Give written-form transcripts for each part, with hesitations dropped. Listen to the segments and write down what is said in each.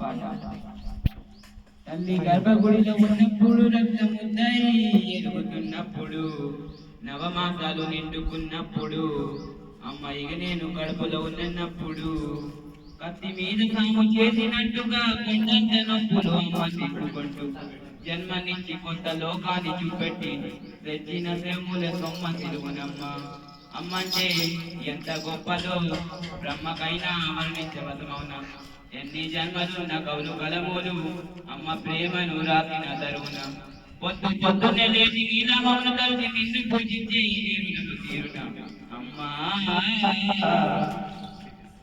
పాట. తల్లి గర్భగుడిలో ఉన్నప్పుడు రక్తముద్దై ఎరుగుతున్నప్పుడు నవమాసాలు నిండుకున్నప్పుడు అమ్మాయిగా నేను కడుపులో ఉన్నప్పుడు కత్తి మీద సాము చేసినట్టుగా కొండంత నొప్పులు అమ్మ తిప్పుకుంటూ జన్మనిచ్చి కొత్త లోకాన్ని చూపెట్టి తెచ్చిన శ్రముల సొమ్మ తిరుగునమ్మ. అమ్మంటే ఎంత గొప్పదో బ్రహ్మకైనా వర్ణించవసమవునా. ఎన్ని జన్మలున్న కవులు కలములు అమ్మ ప్రేమను రాసిన తరుణం. పొద్దున్నే లేచి నీలమౌను కలిసి నిన్ను పూజించే తీరున అమ్మా.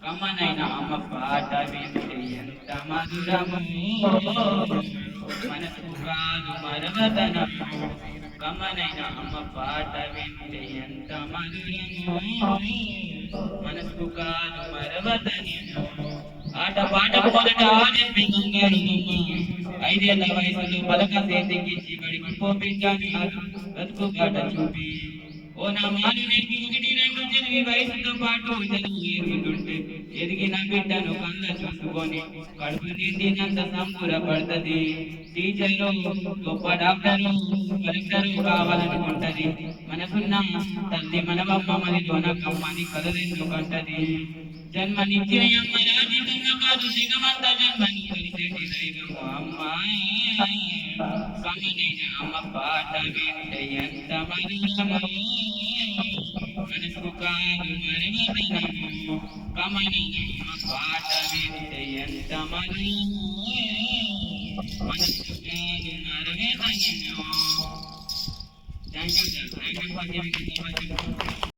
కమ్మనైన అమ్మ పాట వింటే ఎంత మధురము, మనసు కాదు మరవతనం. కమ్మనైన అమ్మ పాట వింటే ఎంత మధురము, మనసు కాదు మరవతనం. ఆట పాటకు మొదట ఆడెప్పి గంగారు బొమ్మ 5 ఏళ్ల వయసులో పలక సేతికిచ్చి బడికి పోపించాను బతుకు బాట చూపి. ఓ నా మాలు నేర్పి 1, 2 చదివి వయసుతో పాటు చదువు ఎరుగుతుంటే ఎదిగిన బిడ్డను కళ్ళ చూసుకొని కడుపు నిండినంత సంబురపడుతుంది. టీచరు గొప్ప డాక్టరు కలెక్టరు కావాలనుకుంటది. మనకున్న తల్లి మనవమ్మ మదిలోన కమ్మని కలరెందుకంటది. జన్మనిచ్చిన అమ్మ రాజకీయంగా కాదు జగమంత జన్మని కలిసేటి దైవం అమ్మ. కమ్మనైన అమ్మ పాట వింటే ఎంత మధురము, మనసు కాదు మరవతనము. కమ్మనైన అమ్మ పాట వింటే ఎంత మధురము, మనసు కాదు మరవతనము. Thank you sir. Thank you for giving.